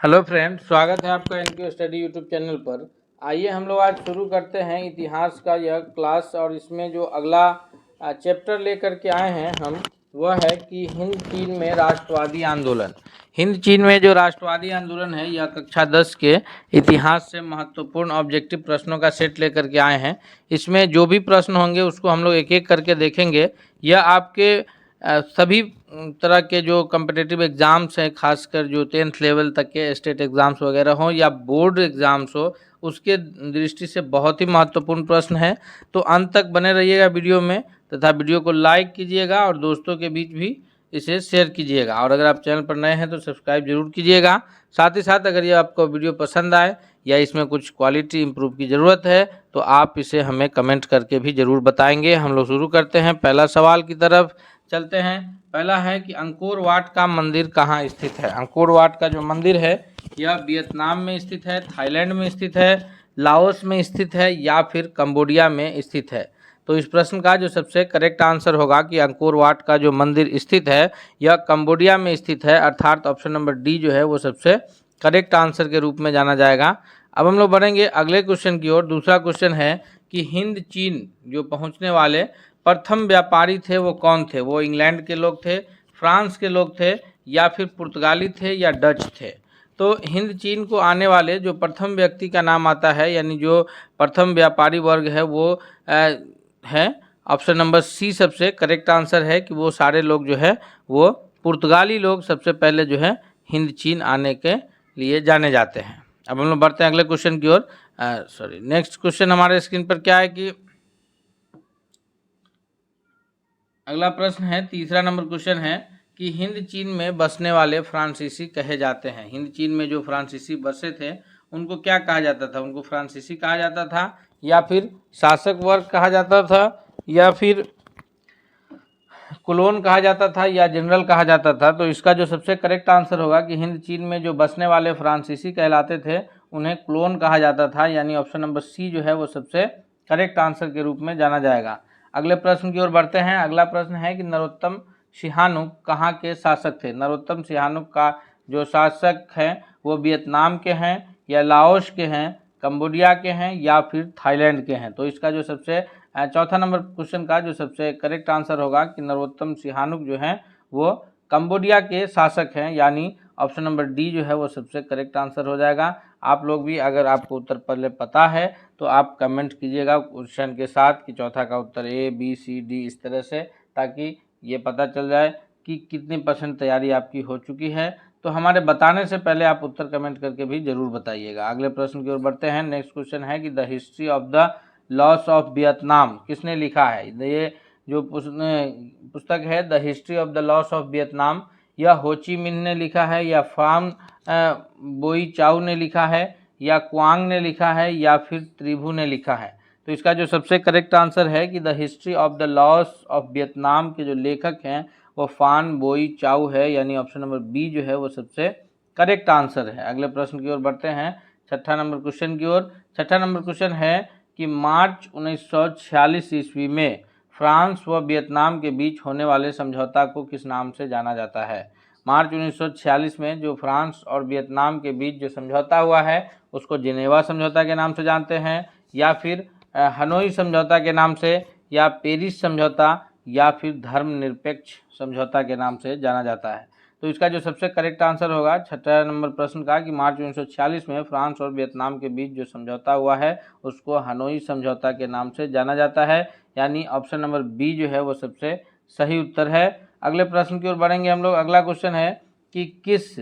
Hello friend, स्वागत है आपका एनक्यू स्टडी यूट्यूब चैनल पर। आइए हम लोग आज शुरू करते हैं इतिहास का यह क्लास। और इसमें जो अगला चैप्टर लेकर के आए हैं हम, वह है कि हिंद चीन में राष्ट्रवादी आंदोलन। हिंद चीन में जो राष्ट्रवादी आंदोलन है, यह कक्षा 10 के इतिहास से महत्वपूर्ण ऑब्जेक्टिव प्रश्नों का सेट लेकर के आए हैं। इसमें जो भी प्रश्न होंगे उसको हम लोग एक एक करके देखेंगे। यह आपके सभी तरह के जो कम्पिटिटिव एग्ज़ाम्स हैं, खासकर जो 10th लेवल तक के स्टेट एग्ज़ाम्स वगैरह हों या बोर्ड एग्ज़ाम्स हो, उसके दृष्टि से बहुत ही महत्वपूर्ण प्रश्न है। तो अंत तक बने रहिएगा वीडियो में, तथा वीडियो को लाइक कीजिएगा और दोस्तों के बीच भी इसे शेयर कीजिएगा। और अगर आप चैनल पर नए हैं तो सब्सक्राइब जरूर कीजिएगा। साथ ही साथ अगर ये आपको वीडियो पसंद आए या इसमें कुछ क्वालिटी इंप्रूव की ज़रूरत है तो आप इसे हमें कमेंट करके भी ज़रूर बताएंगे। हम लोग शुरू करते हैं, पहला सवाल की तरफ चलते हैं। पहला है कि अंकोर वाट का मंदिर कहाँ स्थित है। अंकोर वाट का जो मंदिर है यह वियतनाम में स्थित है, थाईलैंड में स्थित है, लाओस में स्थित है या फिर कंबोडिया में स्थित है। तो इस प्रश्न का जो सबसे करेक्ट आंसर होगा कि अंकोर वाट का जो मंदिर स्थित है यह कंबोडिया में स्थित है, अर्थात ऑप्शन नंबर डी जो है वो सबसे करेक्ट आंसर के रूप में जाना जाएगा। अब हम लोग बढ़ेंगे अगले क्वेश्चन की ओर। दूसरा क्वेश्चन है कि हिंद चीन जो पहुंचने वाले प्रथम व्यापारी थे वो कौन थे। वो इंग्लैंड के लोग थे, फ्रांस के लोग थे या फिर पुर्तगाली थे या डच थे। तो हिंद चीन को आने वाले जो प्रथम व्यक्ति का नाम आता है, यानी जो प्रथम व्यापारी वर्ग है, वो है ऑप्शन नंबर सी सबसे करेक्ट आंसर है कि वो सारे लोग जो है वो पुर्तगाली लोग सबसे पहले जो है हिंद चीन आने के लिए जाने जाते हैं। अब हम लोग बढ़ते हैं अगले क्वेश्चन की ओर। नेक्स्ट क्वेश्चन हमारे स्क्रीन पर क्या है कि अगला प्रश्न है, तीसरा नंबर क्वेश्चन है कि हिंद चीन में बसने वाले फ्रांसीसी कहे जाते हैं। हिंद चीन में जो फ्रांसीसी बसे थे उनको क्या कहा जाता था। उनको फ्रांसीसी कहा जाता था या फिर शासक वर्ग कहा जाता था या फिर कुलोन कहा जाता था या जनरल कहा जाता था। तो इसका जो सबसे करेक्ट आंसर होगा कि हिंद चीन में जो बसने वाले फ्रांसीसी कहलाते थे उन्हें कुलोन कहा जाता था, यानी ऑप्शन नंबर सी जो है वो सबसे करेक्ट आंसर के रूप में जाना जाएगा। अगले प्रश्न की ओर बढ़ते हैं। अगला प्रश्न है कि नरोत्तम सिहानुक कहाँ के शासक थे। नरोत्तम सिहानुक का जो शासक हैं वो वियतनाम के हैं या लाओस के हैं, कंबोडिया के हैं या फिर थाईलैंड के हैं। तो इसका जो सबसे चौथा नंबर क्वेश्चन का जो सबसे करेक्ट आंसर होगा कि नरोत्तम सिहानुक जो हैं वो कंबोडिया के शासक हैं, यानी ऑप्शन नंबर डी जो है वो सबसे करेक्ट आंसर हो जाएगा। आप लोग भी अगर आपको उत्तर पहले पता है तो आप कमेंट कीजिएगा क्वेश्चन के साथ कि चौथा का उत्तर ए बी सी डी, इस तरह से, ताकि ये पता चल जाए कि कितनी % तैयारी आपकी हो चुकी है। तो हमारे बताने से पहले आप उत्तर कमेंट करके भी जरूर बताइएगा। अगले प्रश्न की ओर बढ़ते हैं। नेक्स्ट क्वेश्चन है कि the history of the loss of Vietnam किसने लिखा है। ये जो पुस्तक है the history of the loss of Vietnam, यह हो ची मिन्ह ने लिखा है या फार्म बोई चाउ ने लिखा है या क्वांग ने लिखा है या फिर त्रिभु ने लिखा है। तो इसका जो सबसे करेक्ट आंसर है कि the history of the loss of Vietnam के जो लेखक हैं वो फान बोई चाउ है, यानी ऑप्शन नंबर बी जो है वो सबसे करेक्ट आंसर है। अगले प्रश्न की ओर बढ़ते हैं, छठा नंबर क्वेश्चन की ओर। छठा नंबर क्वेश्चन है कि मार्च 1946 ईस्वी में फ्रांस व वियतनाम के बीच होने वाले समझौता को किस नाम से जाना जाता है। मार्च 1946 में जो फ्रांस और वियतनाम के बीच जो समझौता हुआ है उसको जिनेवा समझौता के नाम से जानते हैं या फिर हनोई समझौता के नाम से या पेरिस समझौता या फिर धर्मनिरपेक्ष समझौता के नाम से जाना जाता है। तो इसका जो सबसे करेक्ट आंसर होगा छठा नंबर प्रश्न का कि मार्च 1946 में फ्रांस और वियतनाम के बीच जो समझौता हुआ है उसको हनोई समझौता के नाम से जाना जाता है, यानी ऑप्शन नंबर बी जो है वो सबसे सही उत्तर है। अगले प्रश्न की ओर बढ़ेंगे हम लोग। अगला क्वेश्चन है कि किस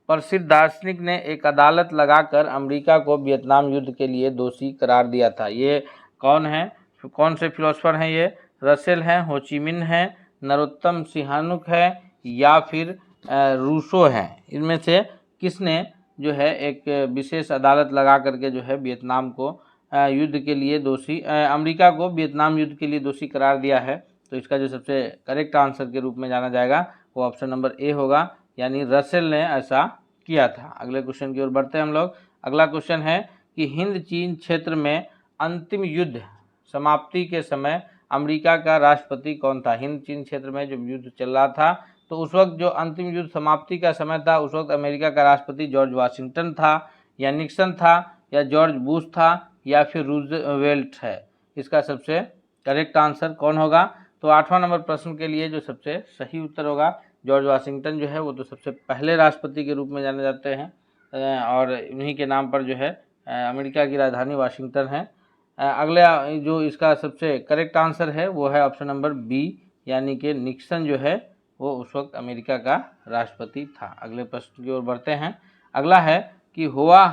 प्रसिद्ध दार्शनिक ने एक अदालत लगाकर अमेरिका को वियतनाम युद्ध के लिए दोषी करार दिया था। ये कौन है, कौन से फिलोसफर हैं ये। रसेल हैं, हो ची मिन्ह हैं, नरोत्तम सिहानुक है या फिर रूसो हैं। इनमें से किसने जो है एक विशेष अदालत लगा करके जो है वियतनाम को युद्ध के लिए दोषी, अमेरिका को वियतनाम युद्ध के लिए दोषी करार दिया है। तो इसका जो सबसे करेक्ट आंसर के रूप में जाना जाएगा वो ऑप्शन नंबर ए होगा, यानी रसेल ने ऐसा किया था। अगले क्वेश्चन की ओर बढ़ते हैं हम लोग। अगला क्वेश्चन है कि हिंद चीन क्षेत्र में अंतिम युद्ध समाप्ति के समय अमेरिका का राष्ट्रपति कौन था। हिंद चीन क्षेत्र में जब युद्ध चल रहा था तो उस वक्त जो अंतिम युद्ध समाप्ति का समय था, उस वक्त अमेरिका का राष्ट्रपति जॉर्ज वाशिंगटन था या निक्सन था या जॉर्ज बुश था या फिर रूजवेल्ट है। इसका सबसे करेक्ट आंसर कौन होगा? तो 8वां नंबर प्रश्न के लिए जो सबसे सही उत्तर होगा जॉर्ज वाशिंगटन जो है वो तो सबसे पहले राष्ट्रपति के रूप में जाने जाते हैं और उन्हीं के नाम पर जो है अमेरिका की राजधानी वाशिंगटन है। अगला जो इसका सबसे करेक्ट आंसर है वो है ऑप्शन नंबर बी, यानी कि निक्सन जो है वो उस वक्त अमेरिका का राष्ट्रपति था। अगले प्रश्न की ओर बढ़ते हैं। अगला है कि हुआ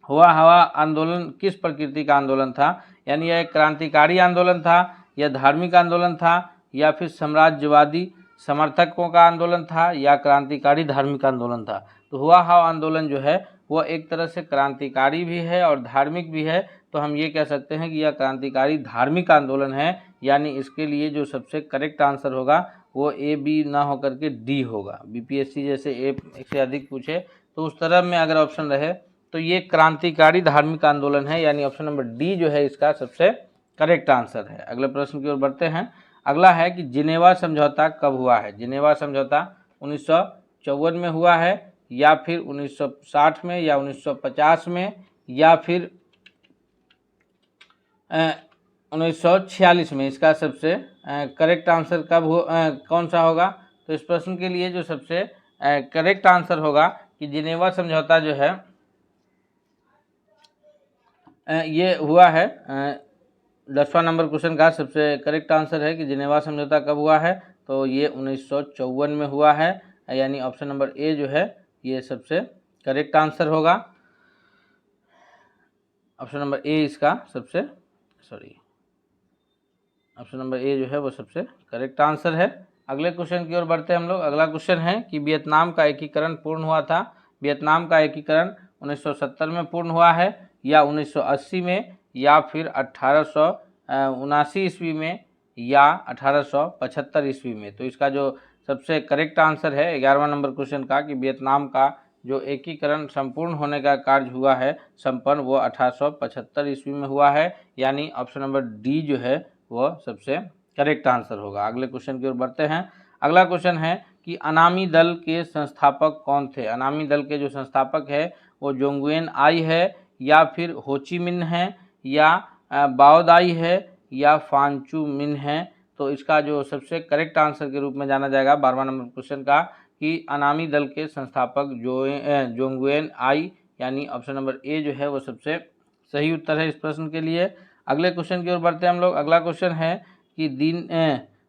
हवा आंदोलन किस प्रकृति का आंदोलन था? यानी यह एक क्रांतिकारी आंदोलन था या धार्मिक आंदोलन था या फिर साम्राज्यवादी समर्थकों का आंदोलन था या क्रांतिकारी धार्मिक आंदोलन था? तो हुआ हवा आंदोलन जो है वो एक तरह से क्रांतिकारी भी है और धार्मिक भी है, तो हम ये कह सकते हैं कि यह क्रांतिकारी धार्मिक आंदोलन है। यानी इसके लिए जो सबसे करेक्ट आंसर होगा वो ए बी ना होकर के डी होगा। बीपीएससी जैसे ए से अधिक पूछे तो उस तरह में अगर ऑप्शन रहे तो ये क्रांतिकारी धार्मिक आंदोलन है, यानी ऑप्शन नंबर डी जो है इसका सबसे करेक्ट आंसर है। अगले प्रश्न की ओर बढ़ते हैं। अगला है कि जिनेवा समझौता कब हुआ है? जिनेवा समझौता 1954 में हुआ है या फिर 1960 में या 1950 में या फिर 1946 में? इसका सबसे करेक्ट आंसर कौन सा होगा? तो इस प्रश्न के लिए जो सबसे करेक्ट आंसर होगा कि जिनेवा समझौता जो है ये हुआ है 10वां नंबर क्वेश्चन का सबसे करेक्ट आंसर है कि जिनेवा समझौता कब हुआ है? तो ये 1954 में हुआ है, यानी ऑप्शन नंबर ए जो है ये सबसे करेक्ट आंसर होगा। ऑप्शन नंबर ए इसका सबसे ऑप्शन नंबर ए जो है वो सबसे करेक्ट आंसर है। अगले क्वेश्चन की ओर बढ़ते हैं हम लोग। अगला क्वेश्चन है कि वियतनाम का एकीकरण पूर्ण हुआ था। वियतनाम का एकीकरण 1970 में पूर्ण हुआ है या 1980 में या फिर 1879 ईस्वी में या 1875 ईस्वी में? तो इसका जो सबसे करेक्ट आंसर है 11वां नंबर क्वेश्चन का कि वियतनाम का जो एकीकरण संपूर्ण होने का कार्य हुआ है संपन्न, वो 1875 ईस्वी में हुआ है, यानी ऑप्शन नंबर डी जो है वो सबसे करेक्ट आंसर होगा। अगले क्वेश्चन की ओर बढ़ते हैं। अगला क्वेश्चन है कि अनामी दल के संस्थापक कौन थे? अनामी दल के जो संस्थापक है वो जोंगुएन आई है या फिर होची मिन है या बाओदाई है या फांचू मिन है? तो इसका जो सबसे करेक्ट आंसर के रूप में जाना जाएगा 12वां नंबर क्वेश्चन का कि अनामी दल के संस्थापक जोंगुएन आई, यानी ऑप्शन नंबर ए जो है वो सबसे सही उत्तर है इस प्रश्न के लिए। अगले क्वेश्चन की ओर बढ़ते हैं हम लोग। अगला क्वेश्चन है कि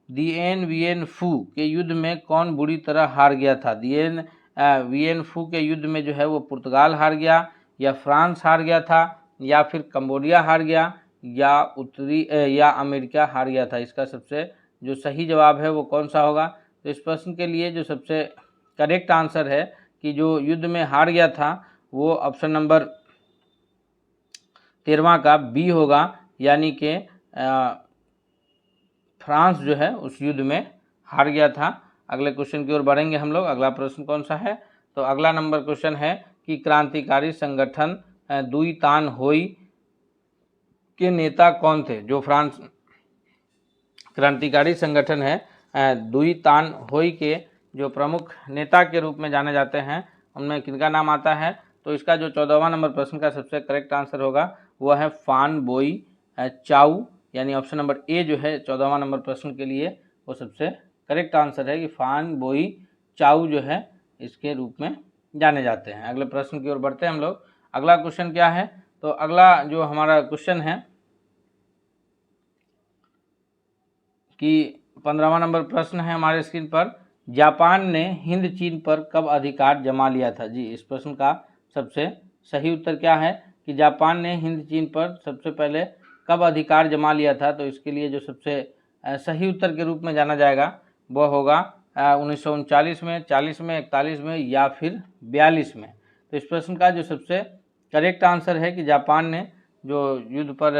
दिएन वियन फू के युद्ध में कौन बुरी तरह हार गया था? दिएन वियन फू के युद्ध में जो है वो पुर्तगाल हार गया या फ्रांस हार गया था या फिर कंबोडिया हार गया या अमेरिका हार गया था? इसका सबसे जो सही जवाब है वो कौन सा होगा? तो इस प्रश्न के लिए जो सबसे करेक्ट आंसर है कि जो युद्ध में हार गया था वो ऑप्शन नंबर 13वां का बी होगा, यानी कि फ्रांस जो है उस युद्ध में हार गया था। अगले क्वेश्चन की ओर बढ़ेंगे हम लोग। अगला प्रश्न कौन सा है? तो अगला नंबर क्वेश्चन है कि क्रांतिकारी संगठन दुई तान होई के नेता कौन थे? जो फ्रांस क्रांतिकारी संगठन है दुई तान होई के जो प्रमुख नेता के रूप में जाने जाते हैं उनमें किनका नाम आता है? तो इसका जो 14वां नंबर प्रश्न का सबसे करेक्ट आंसर होगा वह है फान बोई चाउ, यानी ऑप्शन नंबर ए जो है 14वां नंबर प्रश्न के लिए वो सबसे करेक्ट आंसर है कि फान बोई चाउ जो है इसके रूप में जाने जाते हैं। अगले प्रश्न की ओर बढ़ते हैं हम लोग। अगला क्वेश्चन क्या है? तो अगला जो हमारा क्वेश्चन है कि 15वां नंबर प्रश्न है हमारे स्क्रीन पर, जापान ने हिंद चीन पर कब अधिकार जमा लिया था? जी, इस प्रश्न का सबसे सही उत्तर क्या है कि जापान ने हिंद चीन पर सबसे पहले कब अधिकार जमा लिया था? तो इसके लिए जो सबसे सही उत्तर के रूप में जाना जाएगा वह होगा 1939 में, 40 में, 41 में या फिर 42 में। तो इस प्रश्न का जो सबसे करेक्ट आंसर है कि जापान ने जो युद्ध पर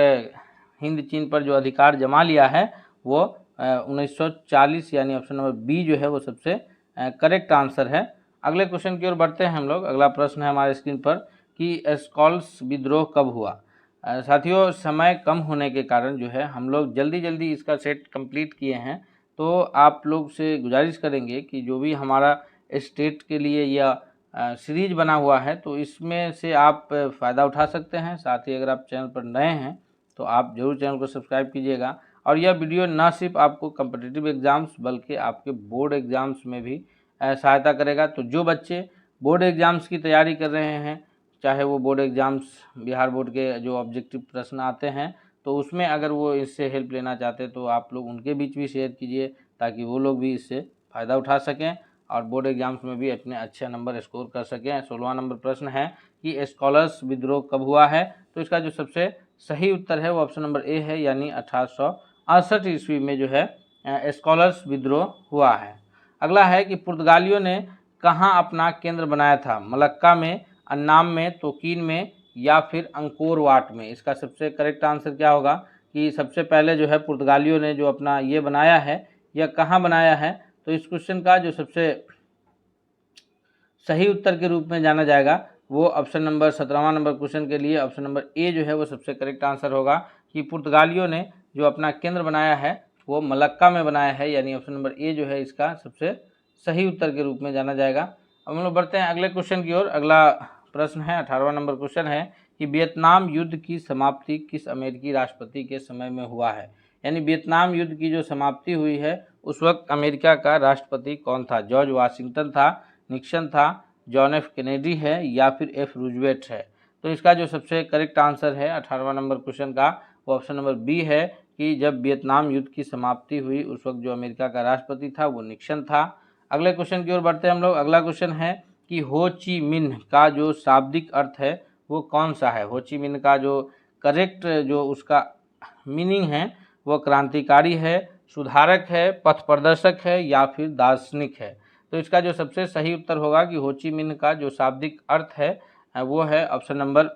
हिंद चीन पर जो अधिकार जमा लिया है वो 1940, यानी ऑप्शन नंबर बी जो है वो सबसे करेक्ट आंसर है। अगले क्वेश्चन की ओर बढ़ते हैं हम लोग। अगला प्रश्न है हमारे स्क्रीन पर कि स्कॉल्स विद्रोह कब हुआ? साथियों, समय कम होने के कारण जो है हम लोग जल्दी इसका सेट कंप्लीट किए हैं, तो आप लोग से गुजारिश करेंगे कि जो भी हमारा स्टेट के लिए या सीरीज बना हुआ है तो इसमें से आप फ़ायदा उठा सकते हैं। साथ ही अगर आप चैनल पर नए हैं तो आप ज़रूर चैनल को सब्सक्राइब कीजिएगा। और यह वीडियो न सिर्फ आपको कम्पिटिटिव एग्ज़ाम्स बल्कि आपके बोर्ड एग्ज़ाम्स में भी सहायता करेगा। तो जो बच्चे बोर्ड एग्ज़ाम्स की तैयारी कर रहे हैं, चाहे वो बोर्ड एग्ज़ाम्स बिहार बोर्ड के जो ऑब्जेक्टिव प्रश्न आते हैं तो उसमें अगर वो इससे हेल्प लेना चाहते हैं तो आप लोग उनके बीच भी शेयर कीजिए ताकि वो लोग भी इससे फ़ायदा उठा सकें और बोर्ड एग्जाम्स में भी अपने अच्छे नंबर स्कोर कर सकें। 16वां नंबर प्रश्न है कि स्कॉलर्स विद्रोह कब हुआ है, तो इसका जो सबसे सही उत्तर है वो ऑप्शन नंबर ए है, यानी 1868 ईस्वी में जो है स्कॉलर्स विद्रोह हुआ है। अगला है कि पुर्तगालियों ने कहाँ अपना केंद्र बनाया था, मलक्का में, अन्नाम में, तोकीन में या फिर अंकोर वाट में। इसका सबसे करेक्ट आंसर क्या होगा कि सबसे पहले जो है पुर्तगालियों ने जो अपना ये बनाया है यह कहाँ बनाया है, तो इस क्वेश्चन का जो सबसे सही उत्तर के रूप में जाना जाएगा वो ऑप्शन नंबर 17वां नंबर क्वेश्चन के लिए ऑप्शन नंबर ए जो है वो सबसे करेक्ट आंसर होगा कि पुर्तगालियों ने जो अपना केंद्र बनाया है वो मलक्का में बनाया है, यानी ऑप्शन नंबर ए जो है इसका सबसे सही उत्तर के रूप में जाना जाएगा। अब हम लोग बढ़ते हैं अगले क्वेश्चन की ओर। अगला प्रश्न है 18वां नंबर क्वेश्चन है कि वियतनाम युद्ध की समाप्ति किस अमेरिकी राष्ट्रपति के समय में हुआ है, यानी वियतनाम युद्ध की जो समाप्ति हुई है उस वक्त अमेरिका का राष्ट्रपति कौन था। जॉर्ज वाशिंगटन था, निक्सन था, जॉन एफ कैनेडी है या फिर एफ रूजवेल्ट है। तो इसका जो सबसे करेक्ट आंसर है 18वां नंबर क्वेश्चन का वो ऑप्शन नंबर बी है कि जब वियतनाम युद्ध की समाप्ति हुई उस वक्त जो अमेरिका का राष्ट्रपति था वो निक्सन था। अगले क्वेश्चन की ओर बढ़ते हैं हम लोग। अगला क्वेश्चन है कि हो ची मिन्ह का जो शाब्दिक अर्थ है वो कौन सा है। हो ची मिन्ह का जो करेक्ट जो उसका मीनिंग है वो क्रांतिकारी है, सुधारक है, पथ प्रदर्शक है या फिर दार्शनिक है। तो इसका जो सबसे सही उत्तर होगा कि हो ची मिन्ह का जो शाब्दिक अर्थ है वो है ऑप्शन नंबर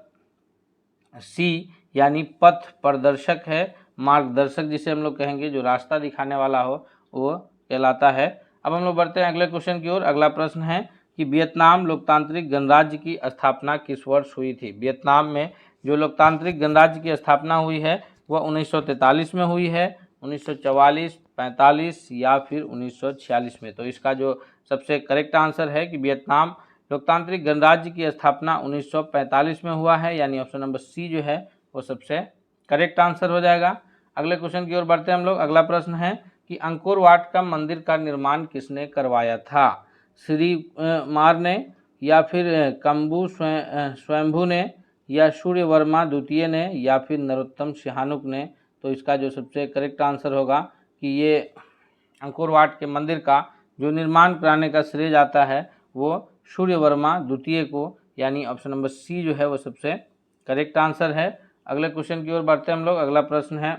सी, यानी पथ प्रदर्शक है, मार्गदर्शक जिसे हम लोग कहेंगे, जो रास्ता दिखाने वाला हो वो कहलाता है। अब हम लोग बढ़ते हैं अगले क्वेश्चन की ओर। अगला प्रश्न है कि वियतनाम लोकतांत्रिक गणराज्य की स्थापना किस वर्ष हुई थी। वियतनाम में जो लोकतांत्रिक गणराज्य की स्थापना हुई है वह 1943 में हुई है, 1944, 45 या फिर 1946 में। तो इसका जो सबसे करेक्ट आंसर है कि वियतनाम लोकतांत्रिक गणराज्य की स्थापना 1945 में हुआ है, यानी ऑप्शन नंबर सी जो है वो सबसे करेक्ट आंसर हो जाएगा। अगले क्वेश्चन की ओर बढ़ते हैं हम लोग। अगला प्रश्न है कि अंकोर वाट का मंदिर का निर्माण किसने करवाया था। श्री मार ने या फिर कंबू स्वयंभू ने या सूर्य वर्मा द्वितीय ने या फिर नरोत्तम सिहानुक ने। तो इसका जो सबसे करेक्ट आंसर होगा कि ये अंकोर वाट के मंदिर का जो निर्माण कराने का श्रेय जाता है वो सूर्य वर्मा द्वितीय को, यानी ऑप्शन नंबर सी जो है वो सबसे करेक्ट आंसर है। अगले क्वेश्चन की ओर बढ़ते हैं हम लोग। अगला प्रश्न है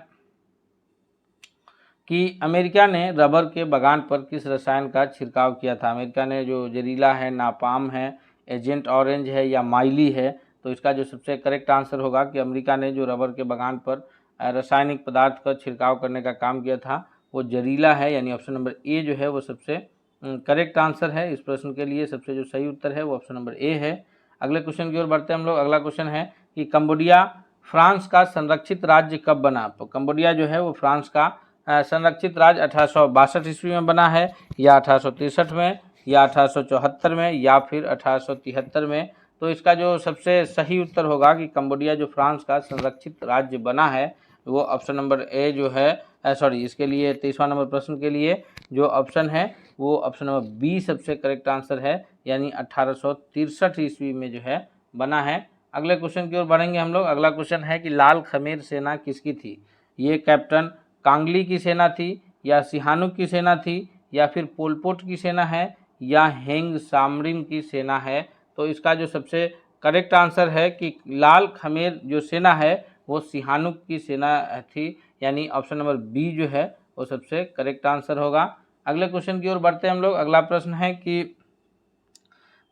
कि अमेरिका ने रबर के बागान पर किस रसायन का छिड़काव किया था। अमेरिका ने जो जहरीला है, नापाम है, एजेंट ऑरेंज है या माइली है। तो इसका जो सबसे करेक्ट आंसर होगा कि अमेरिका ने जो रबर के बागान पर रासायनिक पदार्थ का छिड़काव करने का काम किया था वो जहरीला है, यानी ऑप्शन नंबर ए जो है वो सबसे करेक्ट आंसर है। इस प्रश्न के लिए सबसे जो सही उत्तर है वो ऑप्शन नंबर ए है। अगले क्वेश्चन की ओर बढ़ते हैं हम लोग। अगला क्वेश्चन है कि कंबोडिया फ्रांस का संरक्षित राज्य कब बना। तो कंबोडिया जो है वो फ्रांस का संरक्षित राज्य 1862 ईस्वी में बना है या 1863 में या 1874 में या फिर 1873 में। तो इसका जो सबसे सही उत्तर होगा कि कंबोडिया जो फ्रांस का संरक्षित राज्य बना है वो ऑप्शन नंबर ए जो है इसके लिए 23वां नंबर प्रश्न के लिए जो ऑप्शन है वो ऑप्शन नंबर बी सबसे करेक्ट आंसर है, यानी 1863 ईस्वी में जो है बना है। अगले क्वेश्चन की ओर बढ़ेंगे हम लोग। अगला क्वेश्चन है कि लाल खमेर सेना किसकी थी। ये कैप्टन कांगली की सेना थी या सिहानुक की सेना थी या फिर पोलपोट की सेना है या हेंग सामरिन की सेना है। तो इसका जो सबसे करेक्ट आंसर है कि लाल खमेर जो सेना है वो सिहानुक की सेना थी, यानी ऑप्शन नंबर बी जो है वो सबसे करेक्ट आंसर होगा। अगले क्वेश्चन की ओर बढ़ते हैं हम लोग। अगला प्रश्न है कि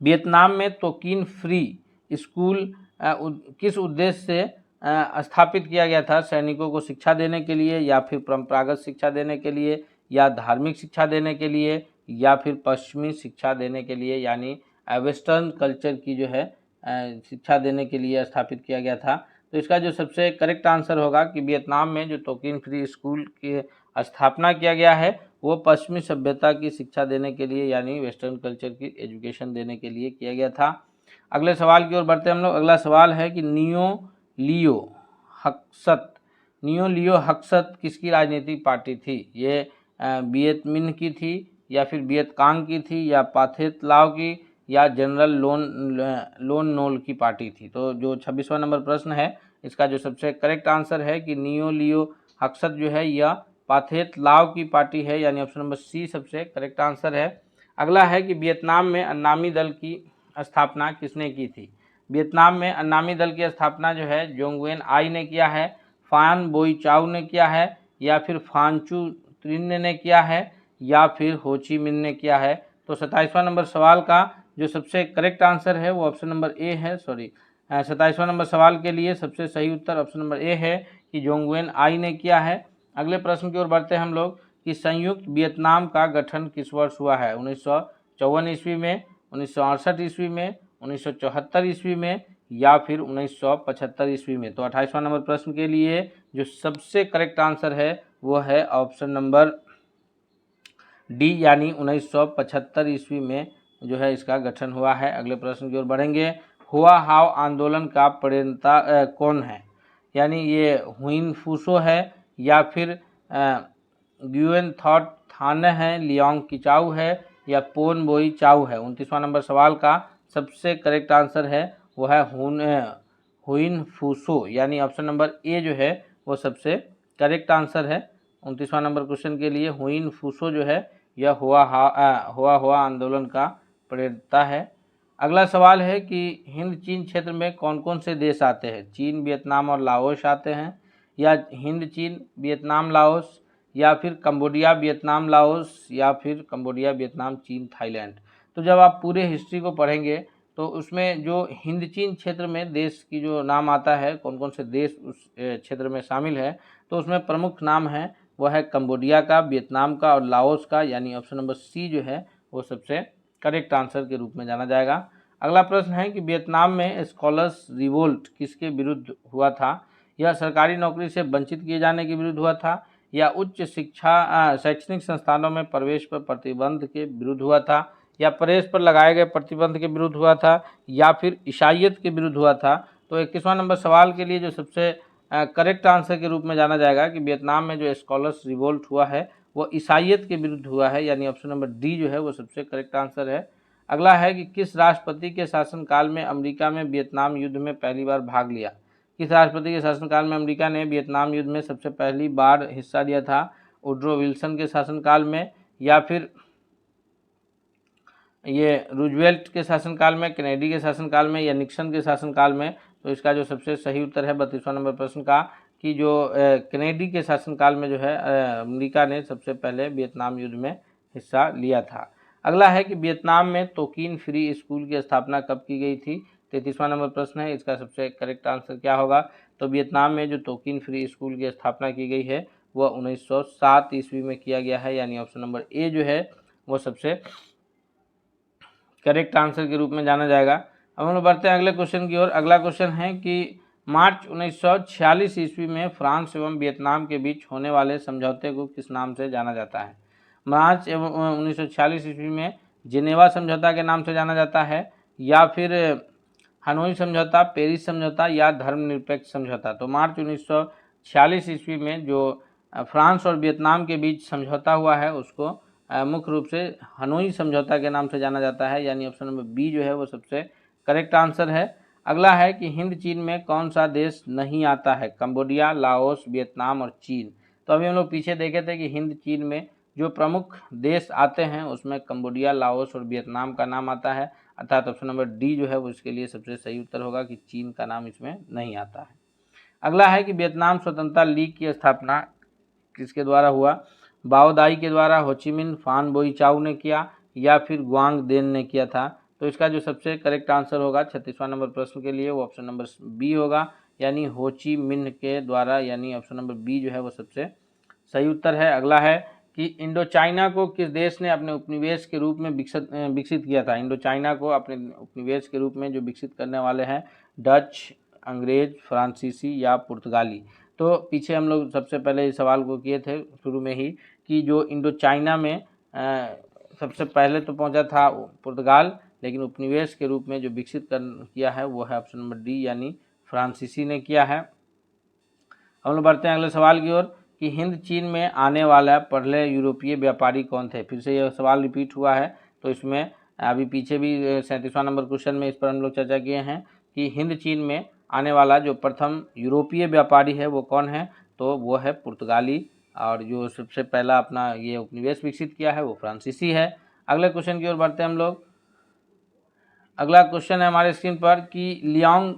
वियतनाम में तोकीन फ्री स्कूल किस उद्देश्य से स्थापित किया गया था। सैनिकों को शिक्षा देने के लिए या फिर परंपरागत शिक्षा देने के लिए या धार्मिक शिक्षा देने के लिए या फिर पश्चिमी शिक्षा देने के लिए, यानी वेस्टर्न कल्चर की जो है शिक्षा देने के लिए स्थापित किया गया था। तो इसका जो सबसे करेक्ट आंसर होगा कि वियतनाम में जो तोकीन फ्री स्कूल की स्थापना किया गया है वो पश्चिमी सभ्यता की शिक्षा देने के लिए यानी वेस्टर्न कल्चर की एजुकेशन देने के लिए किया गया था। अगले सवाल की ओर बढ़ते हैं हम लोग। अगला सवाल है कि नियो लियो हक्सत किसकी राजनीतिक पार्टी थी? ये वियत मिन्ह की थी या फिर वियत कांग की थी या पाथेत लाओ की या जनरल लोन नोल की पार्टी थी? तो जो 26वां नंबर प्रश्न है इसका जो सबसे करेक्ट आंसर है कि नियो लियो हक्सत जो है यह पाथेत लाओ की पार्टी है, यानी ऑप्शन नंबर सी सबसे करेक्ट आंसर है। अगला है कि वियतनाम में अन्नामी दल की स्थापना किसने की थी? वियतनाम में अन्नामी दल की स्थापना जो है जोंग वेन आई ने किया है, फान बोई चाउ ने किया है या फिर फांचू त्रिन्ने ने किया है या फिर होची मिन ने किया है? तो 27वां नंबर सवाल का जो सबसे करेक्ट आंसर है वो ऑप्शन नंबर ए है। 27वां नंबर सवाल के लिए सबसे सही उत्तर ऑप्शन नंबर ए है कि जोंग वेन आई ने किया है। अगले प्रश्न की ओर बढ़ते हैं हम लोग कि संयुक्त वियतनाम का गठन किस वर्ष हुआ है? 1954 ईस्वी में, 1968 ईस्वी में, 1974 ईस्वी में या फिर 1975 ईस्वी में? तो 28वां नंबर प्रश्न के लिए जो सबसे करेक्ट आंसर है वो है ऑप्शन नंबर डी यानी 1975 ईस्वी में जो है इसका गठन हुआ है। अगले प्रश्न की ओर बढ़ेंगे। हुआ हाव आंदोलन का प्रणेता कौन है? यानी ये हुइन फूसो है या फिर ग्युएन थॉट थाने है, लियांग किचाऊ है या पोन बोई चाऊ है? 29वां नंबर सवाल का सबसे करेक्ट आंसर है वो है हुइन फूसो, यानी ऑप्शन नंबर ए जो है वो सबसे करेक्ट आंसर है। 29वां नंबर क्वेश्चन के लिए हुइन फूसो जो है यह हुआ आंदोलन का प्रणेता है। अगला सवाल है कि हिंद चीन क्षेत्र में कौन कौन से देश आते हैं? चीन, वियतनाम और लाओस आते हैं या हिंद चीन वियतनाम लाओस या फिर कंबोडिया वियतनाम लाओस या फिर कंबोडिया वियतनाम चीन थाईलैंड? तो जब आप पूरे हिस्ट्री को पढ़ेंगे तो उसमें जो हिंद चीन क्षेत्र में देश की जो नाम आता है, कौन कौन से देश उस क्षेत्र में शामिल है, तो उसमें प्रमुख नाम है वह है कंबोडिया का, वियतनाम का और लाओस का, यानी ऑप्शन नंबर सी जो है वो सबसे करेक्ट आंसर के रूप में जाना जाएगा। अगला प्रश्न है कि वियतनाम में स्कॉलर्स रिवोल्ट किसके विरुद्ध हुआ था? यह सरकारी नौकरी से वंचित किए जाने के विरुद्ध हुआ था या उच्च शिक्षा शैक्षणिक संस्थानों में प्रवेश पर प्रतिबंध के विरुद्ध हुआ था या प्रेस पर लगाए गए प्रतिबंध के विरुद्ध हुआ था या फिर ईसाईयत के विरुद्ध हुआ था? तो 21वां नंबर सवाल के लिए जो सबसे करेक्ट आंसर के रूप में जाना जाएगा कि वियतनाम में जो स्कॉलर्स रिवोल्ट हुआ है वो ईसाईयत के विरुद्ध हुआ है, यानी ऑप्शन नंबर डी जो है वो सबसे करेक्ट आंसर है। अगला है कि किस राष्ट्रपति के शासनकाल में अमेरिका में वियतनाम युद्ध में पहली बार भाग लिया? किस राष्ट्रपति के शासनकाल में अमेरिका ने वियतनाम युद्ध में सबसे पहली बार हिस्सा लिया था? वुडरो विल्सन के शासनकाल में या फिर ये रूजवेल्ट के शासनकाल में, कैनेडी के शासनकाल में या निक्सन के शासनकाल में? तो इसका जो सबसे सही उत्तर है 32वां नंबर प्रश्न का कि जो कैनेडी के शासनकाल में जो है अमेरिका ने सबसे पहले वियतनाम युद्ध में हिस्सा लिया था। अगला है कि वियतनाम में तोकीन फ्री स्कूल की स्थापना कब की गई थी? 33वां नंबर प्रश्न है, इसका सबसे करेक्ट आंसर क्या होगा? तो वियतनाम में जो तोकीन फ्री स्कूल की स्थापना की गई है वह 1907 ईस्वी में किया गया है, यानी ऑप्शन नंबर ए जो है वो सबसे करेक्ट आंसर के रूप में जाना जाएगा। अब हम लोग बढ़ते हैं अगले क्वेश्चन की ओर। अगला क्वेश्चन है कि मार्च 1946 ईस्वी में फ्रांस एवं वियतनाम के बीच होने वाले समझौते को किस नाम से जाना जाता है? मार्च एवं 1946 ईस्वी में जिनेवा समझौता के नाम से जाना जाता है या फिर हनोई समझौता, पेरिस समझौता या धर्मनिरपेक्ष समझौता? तो मार्च 1946 ईस्वी में जो फ्रांस और वियतनाम के बीच समझौता हुआ है उसको मुख्य रूप से हनोई समझौता के नाम से जाना जाता है, यानी ऑप्शन नंबर बी जो है वो सबसे करेक्ट आंसर है। अगला है कि हिंद चीन में कौन सा देश नहीं आता है? कंबोडिया, लाओस, वियतनाम और चीन। तो अभी हम लोग पीछे देखे थे कि हिंद चीन में जो प्रमुख देश आते हैं उसमें कंबोडिया, लाओस और वियतनाम का नाम आता है, अर्थात ऑप्शन नंबर डी जो है वो इसके लिए सबसे सही उत्तर होगा कि चीन का नाम इसमें नहीं आता है। अगला है कि वियतनाम स्वतंत्रता लीग की स्थापना किसके द्वारा हुआ? बाओदाई के द्वारा, होचिमिन फान बोई चाउ ने किया या फिर ग्वांग देन ने किया था? तो इसका जो सबसे करेक्ट आंसर होगा 36वां नंबर प्रश्न के लिए वो ऑप्शन नंबर बी होगा, यानी होची मिन्ह के द्वारा, यानी ऑप्शन नंबर बी जो है वो सबसे सही उत्तर है। अगला है कि इंडो चाइना को किस देश ने अपने उपनिवेश के रूप में विकसित किया था? इंडो चाइना को अपने उपनिवेश के रूप में जो विकसित करने वाले हैं डच, अंग्रेज, फ्रांसीसी या पुर्तगाली? तो पीछे हम लोग सबसे पहले इस सवाल को किए थे शुरू में ही कि जो इंडो चाइना में सबसे पहले तो पहुंचा था पुर्तगाल, लेकिन उपनिवेश के रूप में जो विकसित किया है वो है ऑप्शन नंबर डी यानी फ्रांसीसी ने किया है। हम लोग बढ़ते हैं अगले सवाल की ओर कि हिंद चीन में आने वाला पहले यूरोपीय व्यापारी कौन थे। फिर से यह सवाल रिपीट हुआ है, तो इसमें अभी पीछे भी 37वां नंबर क्वेश्चन में इस पर हम लोग चर्चा किए हैं कि हिंद चीन में आने वाला जो प्रथम यूरोपीय व्यापारी है वो कौन है, तो वो है पुर्तगाली, और जो सबसे पहला अपना ये उपनिवेश विकसित किया है वो फ्रांसीसी है। अगले क्वेश्चन की ओर बढ़ते हैं हम लोग। अगला क्वेश्चन है हमारे स्क्रीन पर कि लियांग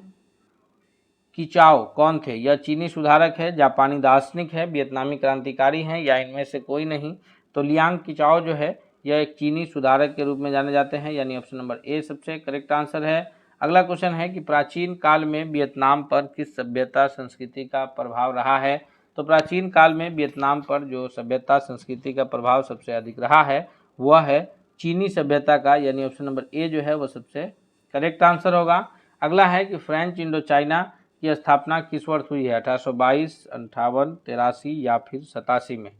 कीचाओ कौन थे। यह चीनी सुधारक है, जापानी दार्शनिक है, वियतनामी क्रांतिकारी हैं, या इनमें से कोई नहीं। तो लियांग कीचाओ जो है यह एक चीनी सुधारक के रूप में जाने जाते हैं, यानी ऑप्शन नंबर ए सबसे करेक्ट आंसर है। अगला क्वेश्चन है कि प्राचीन काल में वियतनाम पर किस सभ्यता संस्कृति का प्रभाव रहा है। तो प्राचीन काल में वियतनाम पर जो सभ्यता संस्कृति का प्रभाव सबसे अधिक रहा है वह है चीनी सभ्यता का, यानी ऑप्शन नंबर ए जो है वह सबसे करेक्ट आंसर होगा। अगला है कि फ्रेंच इंडो चाइना की स्थापना किस वर्ष हुई है, 1822, 58, 83 या फिर 87 में।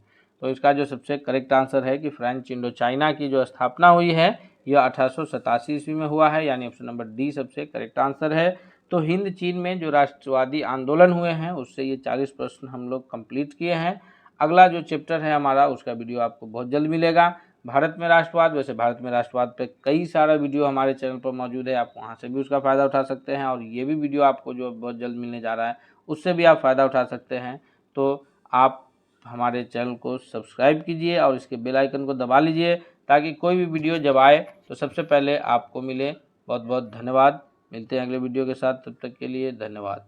तो इसका जो सबसे करेक्ट आंसर है कि फ्रेंच इंडो चाइना की जो स्थापना हुई है यह 1887 ईस्वी में हुआ है, यानी ऑप्शन नंबर डी सबसे करेक्ट आंसर है। तो हिंद चीन में जो राष्ट्रवादी आंदोलन हुए हैं उससे ये 40 प्रश्न हम लोग कंप्लीट किए हैं। अगला जो चैप्टर है हमारा उसका वीडियो आपको बहुत जल्द मिलेगा। भारत में राष्ट्रवाद, वैसे भारत में राष्ट्रवाद पे कई सारा वीडियो हमारे चैनल पर मौजूद है, आप वहाँ से भी उसका फ़ायदा उठा सकते हैं, और ये भी वीडियो आपको जो बहुत जल्द मिलने जा रहा है उससे भी आप फ़ायदा उठा सकते हैं। तो आप हमारे चैनल को सब्सक्राइब कीजिए और इसके बेल आइकन को दबा लीजिए ताकि कोई भी वीडियो जब आए तो सबसे पहले आपको मिले। बहुत बहुत धन्यवाद। मिलते हैं अगले वीडियो के साथ, तब तक के लिए धन्यवाद।